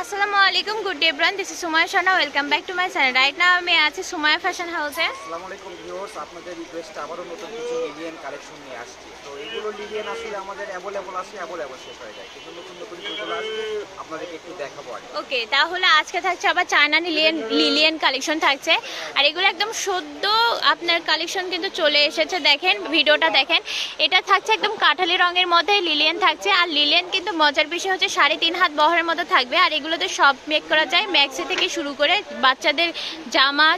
Assalamualaikum, good day everyone. This is Sumaya Shana. Welcome back to my channel. Right now আমি আছি Sumaiya fashion হাউসে। আসসালামু আলাইকুম viewers, আপনাদের রিকোয়েস্ট আবারো নতুন কিছু লিলিয়ান কালেকশন নিয়ে আসছি। তো এগুলো লিলিয়ান আসলে আমাদের अवेलेबल আছে, अवेलेबल শেষ হয়ে যায়। কিন্তু নতুন নতুন যেগুলো আসছে আপনাদেরকে একটু দেখাবো আগে। ওকে, তাহলে আজকে থাকছে আবার চায়না লিলিয়ান কালেকশন থাকছে। আর এগুলো একদম সদ্য আপনার কালেকশন কিন্তু চলে এসেছে। দেখেন ভিডিওটা দেখেন, এটা থাকছে একদম কাঠালি রঙের মধ্যে লিলিয়ান থাকছে। আর লিলিয়ান কিন্তু মজার বিষয় হচ্ছে 3.5 হাত বহরের মধ্যে থাকবে। আর এগুলোতে সব মেক করা যায়, ম্যাক্সি থেকে শুরু করে বাচ্চাদের জামা,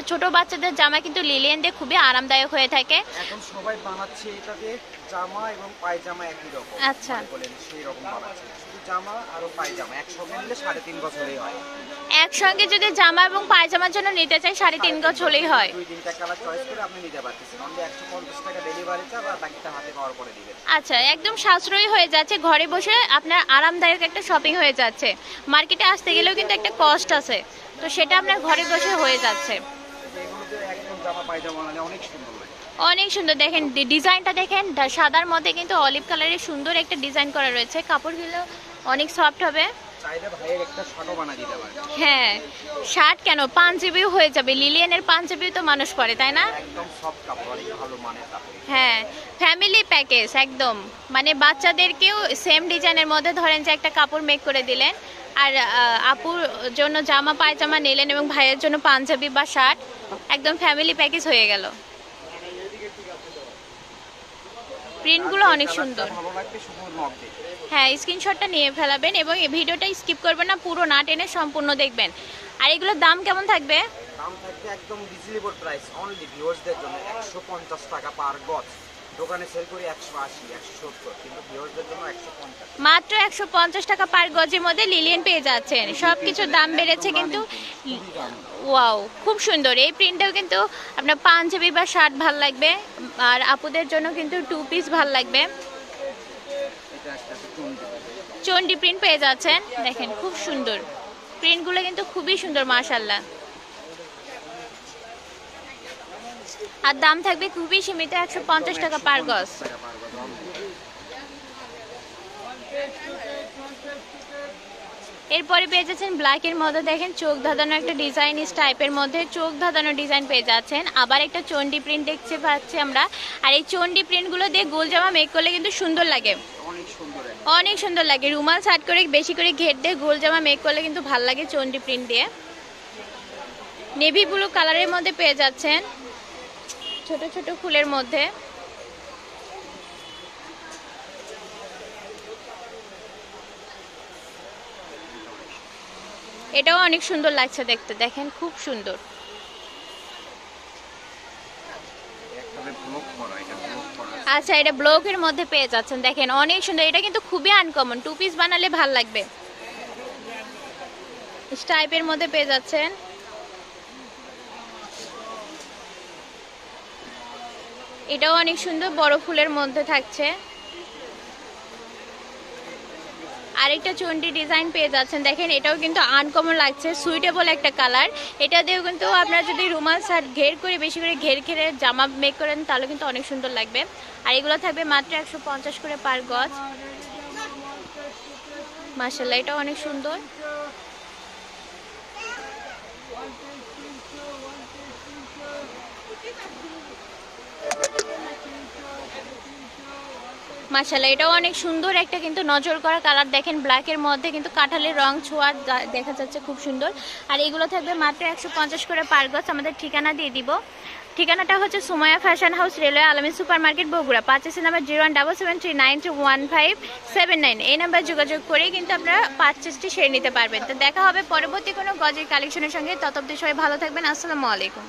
ছোট বাচ্চাদের জামা কিন্তু লিলিয়ান দিয়ে খুবই আরামদায়ক হয়ে থাকে। এখন সবাই বানাচ্ছে এটাতে জামা এবং পায়জামা একই রকম। আচ্ছা, বলেন সেই রকম বানাচ্ছে, শুধু জামা আর পায়জামা একসঙ্গে নিলে 3.5 গজ হলেই হয়। একসঙ্গে যদি জামা এবং পায়জামার জন্য নিতে চাই 3.5 গজ হলেই হয়। 2-3টা কালার চয়েস করে আপনি নিতে পারতেছেন। অনলি 150 টাকা ডেলিভারি চার্জ আর বাকিটা হাতে পাওয়ার পরে দিবেন। আচ্ছা, একদম সাশ্রয়ী হয়ে যাচ্ছে, ঘরে বসে আপনার আরামদায়ক একটা শপিং হয়ে যাচ্ছে। মার্কেটে আসতে গেলেও কিন্তু একটা কস্ট আছে, তো সেটা আপনার ঘরে বসে হয়ে যাচ্ছে। এগুলোতে একদম জামা পায়জামা মানে অনেক সুন্দর লাগে, অনেক সুন্দর। দেখেন ডিজাইনটা দেখেন, সাদার মধ্যে কিন্তু অলিভ কালারের সুন্দর একটা ডিজাইন করা রয়েছে। কাপড়গুলো অনেক সফট হবে। চাইলে ভাইয়ের একটা শার্টও বানিয়ে দিতে পারে। হ্যাঁ, শার্ট কেন, পাঞ্জাবিও হয়ে যাবে। লিলিয়ানের পাঞ্জাবিও তো মানুষ পরে, তাই না? একদম সফট কাপড়, অনেক ভালো মানের কাপড়। হ্যাঁ, ফ্যামিলি প্যাকেজ একদম, মানে বাচ্চাদেরকেও সেম ডিজাইনের মধ্যে ধরেন যে একটা কাপড় মেক করে দিলেন, আর আপুর জন্য জামা পায়জামা নিলেন এবং ভাইয়ের জন্য পাঞ্জাবি বা শার্ট, একদম ফ্যামিলি প্যাকেজ হয়ে গেল। প্রিন্টগুলো অনেক সুন্দর। ভালো লাগবে শুধু নক দিন। হ্যাঁ, স্ক্রিনশটটা নিয়ে ফেলাবেন এবং এই ভিডিওটা স্কিপ করবেন না, পুরো না টেনে সম্পূর্ণ দেখবেন। আর এগুলোর দাম কেমন থাকবে? দাম থাকবে একদম রিজনেবল প্রাইস, অনলি ভিউয়ার্সদের জন্য 150 টাকা পার গজ। দোকানে সেল করি 180 170, কিন্তু ভিউয়ার্সদের জন্য 150, মাত্র 150 টাকা পার গজের মধ্যে লিলিয়ান পেয়ে যাচ্ছেন। সবকিছুর দাম বেড়েছে কিন্তু। ওয়াও, খুব সুন্দর। এই প্রিন্টটাও কিন্তু আপনার পাঞ্জাবি বা শার্ট ভাল লাগবে, আর আপুদের জন্য কিন্তু 2 পিস ভাল লাগবে। এটা একটা চন্ডি প্রিন্ট পেয়ে যাচ্ছেন, দেখেন খুব সুন্দর। প্রিন্টগুলো কিন্তু খুবই সুন্দর মাশাআল্লাহ। আর দাম থাকবে খুবই সীমিত, 150 টাকা পার গজ। এরপরে পেয়ে যাচ্ছেন ব্ল্যাকের মধ্যে, দেখেন চোখ ধাঁধানো একটা ডিজাইন টাইপের মধ্যে চোখ ধাঁধানো ডিজাইন পেয়ে যাচ্ছেন। আবার একটা চন্ডি প্রিন্ট দেখতে পাচ্ছি আমরা। আর এই চন্ডি প্রিন্টগুলো দিয়ে গোল জামা মেক করলে কিন্তু সুন্দর লাগে, অনেক সুন্দর লাগে। রুমাল সাইড করে বেশি করে ঘের দিয়ে গোল জামা মেক করলে কিন্তু ভাল লাগে চন্ডি প্রিন্ট দিয়ে। নেভি ব্লু কালারের মধ্যে পেয়ে যাচ্ছেন ছোট ছোট ফুলের মধ্যে। এটাও অনেক সুন্দর লাগছে দেখতে, দেখেন খুব সুন্দর। আচ্ছা, এটা ব্লকের মধ্যে পেয়ে যাচ্ছেন, দেখেন অনেক সুন্দর। এটা কিন্তু খুবই আনকমন, 2 পিস বানালে ভাল লাগবে। স্টাইপের মধ্যে পেয়ে যাচ্ছেন। এটাও অনেক সুন্দর, বড় ফুলের মধ্যে থাকছে। আরেকটা চন্ডি ডিজাইন পেয়ে যাচ্ছেন, দেখেন এটাও কিন্তু আনকমন লাগছে, সুইটেবল একটা কালার। এটা দিয়েও কিন্তু আপনারা যদি রুমাল শার্ট ঘের করে বেশি করে ঘেরে জামা মেক করেন তাহলে কিন্তু অনেক সুন্দর লাগবে। আর এগুলো থাকবে মাত্র 150 করে পার গজ। মাশাআল্লাহ, এটাও অনেক সুন্দর। মাশাআল্লাহ, এটাও অনেক সুন্দর একটা কিন্তু নজর করা কালার। দেখেন ব্ল্যাকের মধ্যে কিন্তু কাঁঠালের রং ছোঁয়া দেখা যাচ্ছে, খুব সুন্দর। আর এগুলো থাকবে মাত্র 150 করে পার গজ। আমাদের ঠিকানা দিয়ে দিব। ঠিকানাটা হচ্ছে সুমায়া ফ্যাশন হাউস, রেলওয়ে আলামিন super market, Bogura. Purchase number 0177392159। এই নাম্বার যোগাযোগ করেই কিন্তু আপনারা পারচেসটি সেরে নিতে পারবেন। তো দেখা হবে পরবর্তী কোনো গজের কালেকশনের সঙ্গে। ততক্ষণ সবাই ভালো থাকবেন। আসসালামু আলাইকুম।